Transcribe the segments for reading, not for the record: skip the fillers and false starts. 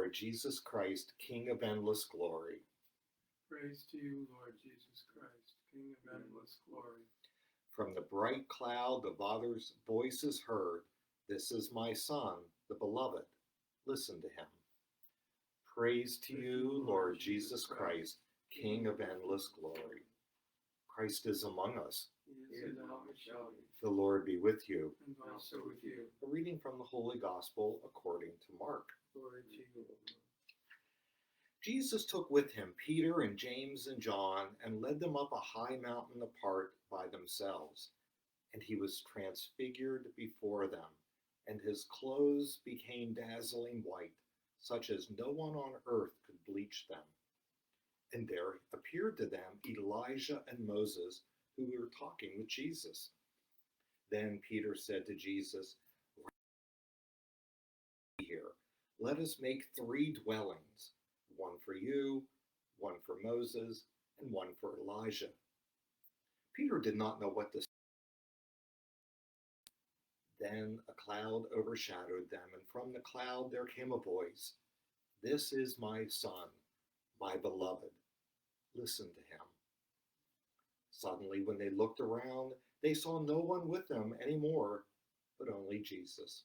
Lord Jesus Christ, King of endless glory. Praise to you, Lord Jesus Christ, King of endless glory. From the bright cloud the Father's voice is heard. This is my Son, the Beloved. Listen to him. Praise to you, Lord Jesus Christ, King of endless glory. Christ is among us. He is now and shall be, The Lord be with you. and also with you. A reading from the Holy Gospel according to Mark. Glory to you, O Lord. Jesus took with him Peter and James and John and led them up a high mountain apart by themselves. And he was transfigured before them, and his clothes became dazzling white, such as no one on earth could bleach them. And there appeared to them Elijah and Moses, who were talking with Jesus. Then Peter said to Jesus, "Here, let us make 3 dwellings, one for you, one for Moses, and one for Elijah." Peter did not know what to say. Then a cloud overshadowed them, and from the cloud there came a voice, "This is my Son, my beloved. Listen to him." Suddenly, when they looked around, they saw no one with them anymore, but only Jesus.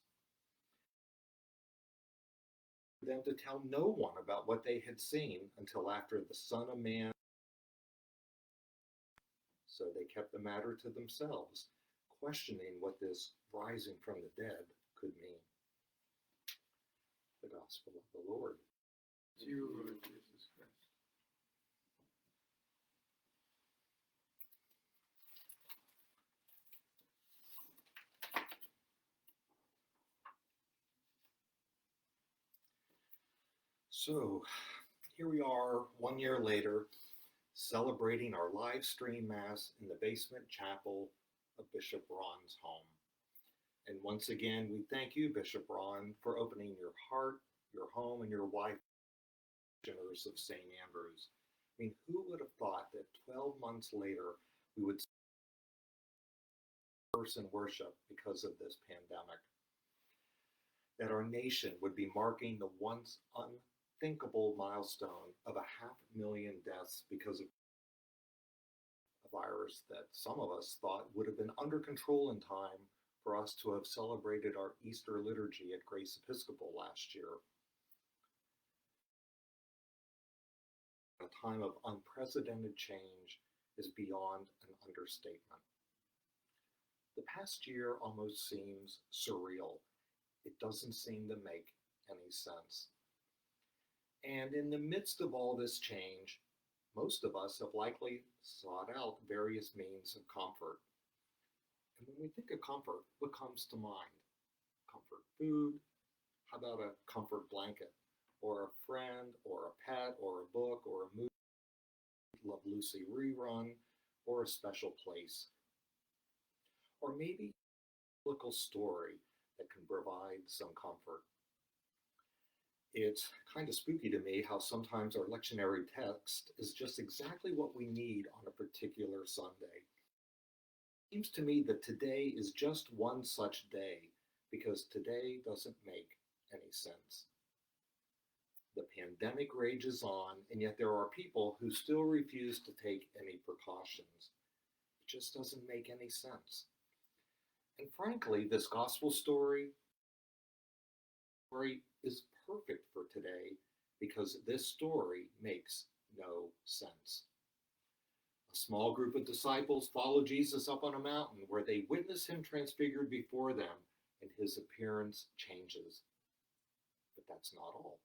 Them to tell no one about what they had seen until after the Son of Man. So they kept the matter to themselves, questioning what this rising from the dead could mean. The Gospel of the Lord. To you, Lord Jesus Christ. So here we are 1 year later, celebrating our live stream Mass in the basement chapel of Bishop Ron's home. And once again, we thank you, Bishop Ron, for opening your heart, your home, and your wife, Generous of St. Andrews. I mean, who would have thought that 12 months later we would person worship because of this pandemic? That our nation would be marking the once unthinkable milestone of 500,000 deaths because of a virus that some of us thought would have been under control in time for us to have celebrated our Easter liturgy at Grace Episcopal last year. A time of unprecedented change is beyond an understatement. The past year almost seems surreal. It doesn't seem to make any sense. And in the midst of all this change, most of us have likely sought out various means of comfort. And when we think of comfort, what comes to mind? Comfort food? How about a comfort blanket? Or a friend, or a pet, or a book, or a movie, Love Lucy rerun, or a special place? Or maybe a biblical story that can provide some comfort. It's kind of spooky to me how sometimes our lectionary text is just exactly what we need on a particular Sunday. It seems to me that today is just one such day, because today doesn't make any sense. The pandemic rages on, and yet there are people who still refuse to take any precautions. It just doesn't make any sense. And frankly, this gospel story is perfect for today because this story makes no sense. A small group of disciples follow Jesus up on a mountain where they witness him transfigured before them, and his appearance changes. But that's not all.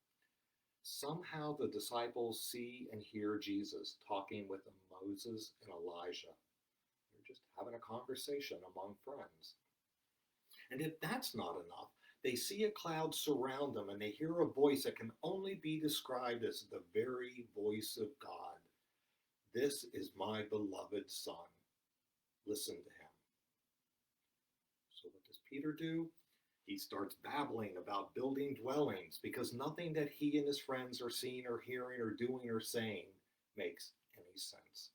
Somehow the disciples see and hear Jesus talking with Moses and Elijah. They're just having a conversation among friends. And if that's not enough, they see a cloud surround them and they hear a voice that can only be described as the very voice of God. "This is my beloved Son. Listen to him." So what does Peter do? He starts babbling about building dwellings because nothing that he and his friends are seeing or hearing or doing or saying makes any sense.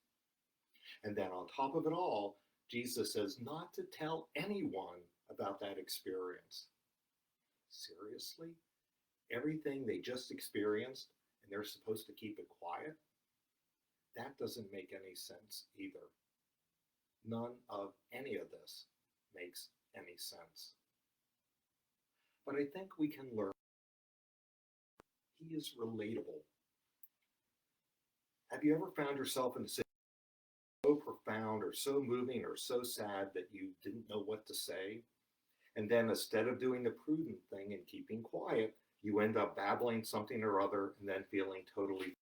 And then on top of it all, Jesus says not to tell anyone about that experience. Seriously? everything they just experienced and they're supposed to keep it quiet, that doesn't make any sense either. None of any of this makes any sense. But I think we can learn he is relatable. Have you ever found yourself in a situation so profound or so moving or so sad that you didn't know what to say? And then instead of doing the prudent thing and keeping quiet, you end up babbling something or other and then feeling totally.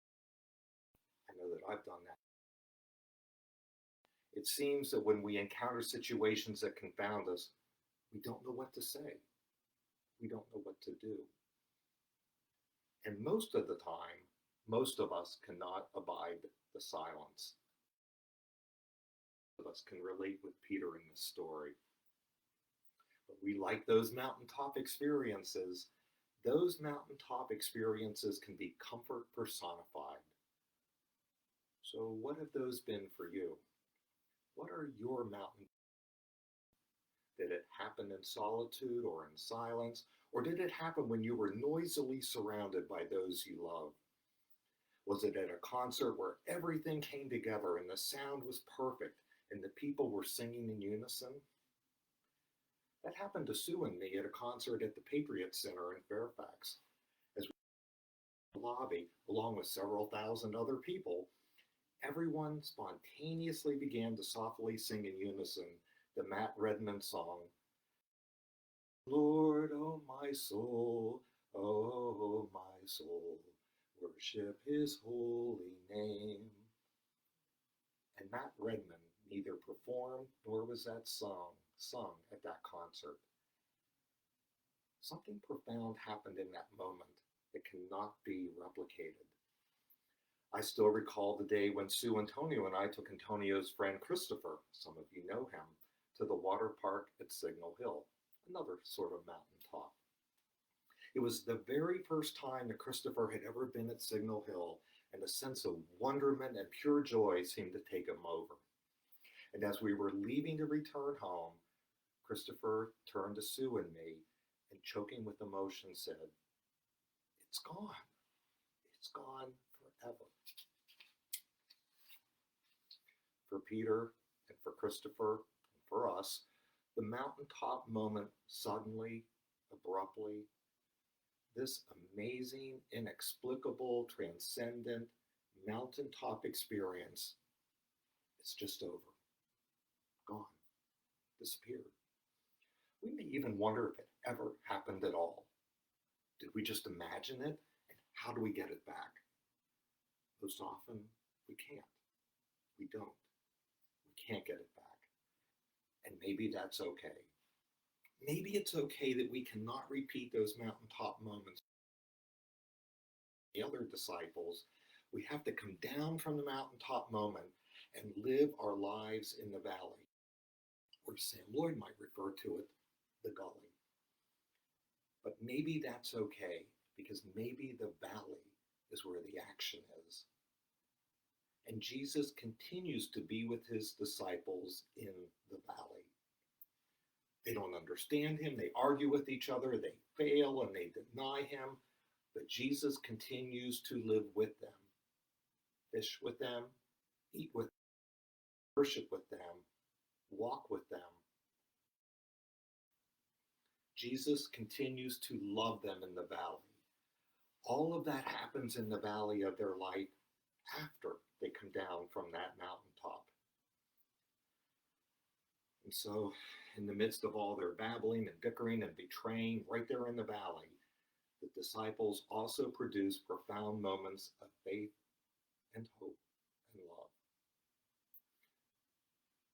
I know that I've done that. It seems that when we encounter situations that confound us, we don't know what to say. We don't know what to do. And most of the time, most of us cannot abide the silence. Most of us can relate with Peter in this story. But we like those mountaintop experiences. Those mountaintop experiences can be comfort personified. So what have those been for you? What are your mountain? Did it happen in solitude or in silence? Or did it happen when you were noisily surrounded by those you love? Was it at a concert where everything came together and the sound was perfect and the people were singing in unison? That happened to Sue and me at a concert at the Patriot Center in Fairfax. As we were in the lobby, along with several thousand other people, everyone spontaneously began to softly sing in unison the Matt Redman song, Lord, oh my soul, worship his holy name. And Matt Redman neither performed nor was that song sung at that concert. Something profound happened in that moment that cannot be replicated. I still recall the day when Sue Antonio and I took Antonio's friend Christopher, some of you know him, to the water park at Signal Hill, another sort of mountaintop. It was the very first time that Christopher had ever been at Signal Hill, and a sense of wonderment and pure joy seemed to take him over. And as we were leaving to return home, Christopher turned to Sue and me and, choking with emotion, said, "It's gone. It's gone forever." For Peter and for Christopher and for us, the mountaintop moment suddenly, abruptly, this amazing, inexplicable, transcendent mountaintop experience is just over. Gone. Disappeared. We may even wonder if it ever happened at all. Did we just imagine it? And how do we get it back? Most often, we can't. We don't. We can't get it back. And maybe that's okay. Maybe it's okay that we cannot repeat those mountaintop moments. The other disciples, we have to come down from the mountaintop moment and live our lives in the valley, or Sam Lloyd might refer to it, the gully. But maybe that's okay, because maybe the valley is where the action is. And Jesus continues to be with his disciples in the valley. They don't understand him, they argue with each other, they fail and they deny him, but Jesus continues to live with them, fish with them, eat with them, worship with them, walk with them. Jesus continues to love them in the valley. All of that happens in the valley of their life after they come down from that mountaintop. And so, in the midst of all their babbling and bickering and betraying, right there in the valley, the disciples also produce profound moments of faith and hope and love.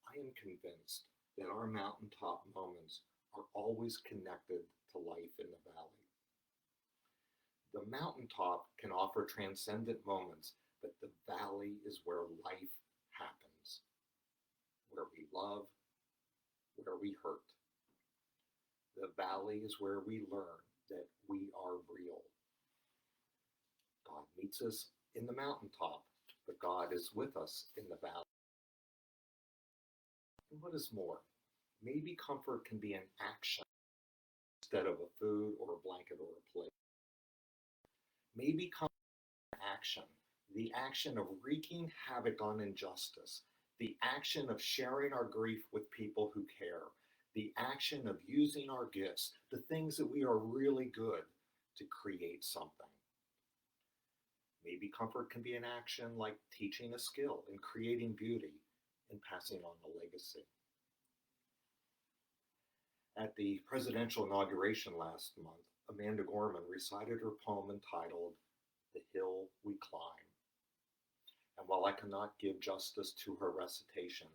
I am convinced that our mountaintop moments are always connected to life in the valley. The mountaintop can offer transcendent moments, but the valley is where life happens, where we love, where we hurt. The valley is where we learn that we are real. God meets us in the mountaintop, but God is with us in the valley. And what is more, maybe comfort can be an action instead of a food or a blanket or a plate. may become action, the action of wreaking havoc on injustice, the action of sharing our grief with people who care, the action of using our gifts, the things that we are really good, to create something. Maybe comfort can be an action like teaching a skill and creating beauty and passing on a legacy. At the presidential inauguration last month, Amanda Gorman recited her poem entitled The Hill We Climb. And while I cannot give justice to her recitation,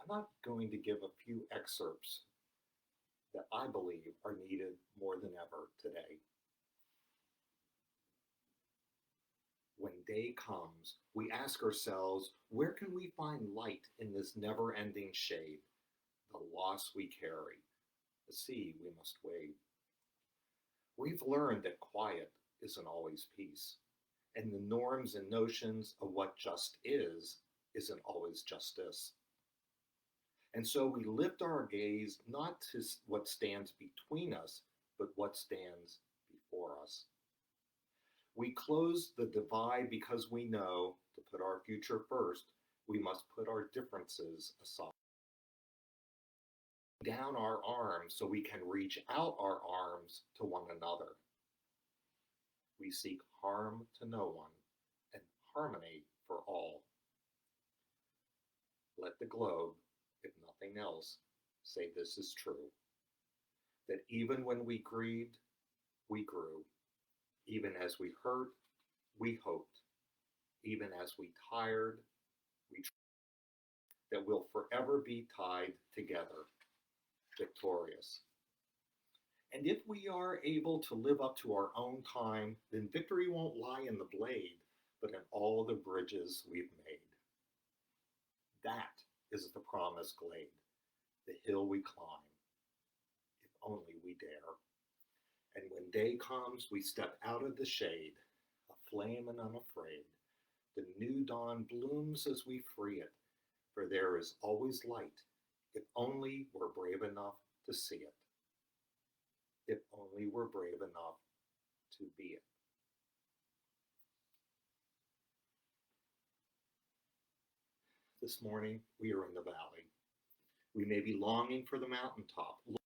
I'm not going to give a few excerpts that I believe are needed more than ever today. When day comes, we ask ourselves, where can we find light in this never-ending shade? The loss we carry, the sea we must wade. We've learned that quiet isn't always peace, and the norms and notions of what just isn't always justice. And so we lift our gaze not to what stands between us, but what stands before us. We close the divide because we know to put our future first, we must put our differences aside. Down our arms so we can reach out our arms to one another. We seek harm to no one and harmony for all. Let the globe, if nothing else, say this is true. That even when we grieved, we grew. Even as we hurt, we hoped. Even as we tired, we tried. That we'll forever be tied together, victorious. And if we are able to live up to our own time, then victory won't lie in the blade, but in all the bridges we've made. That is the promised glade, the hill we climb, if only we dare. And when day comes, we step out of the shade, aflame and unafraid. The new dawn blooms as we free it, for there is always light, if only we're brave enough to see it. If only we're brave enough to be it. This morning, we are in the valley. We may be longing for the mountaintop, longing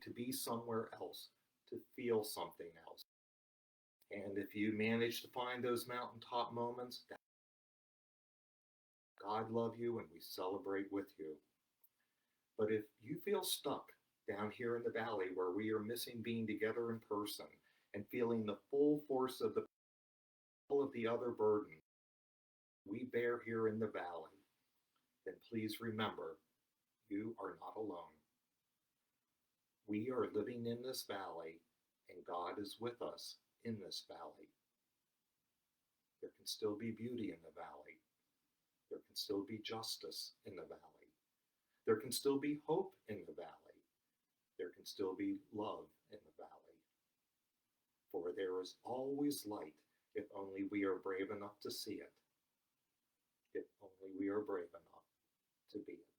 to be somewhere else, to feel something else. And if you manage to find those mountaintop moments, God love you and we celebrate with you. But if you feel stuck down here in the valley where we are missing being together in person and feeling the full force of all of the other burden we bear here in the valley, then please remember, you are not alone. We are living in this valley, and God is with us in this valley. There can still be beauty in the valley. There can still be justice in the valley. There can still be hope in the valley. There can still be love in the valley. For there is always light if only we are brave enough to see it. If only we are brave enough to be it.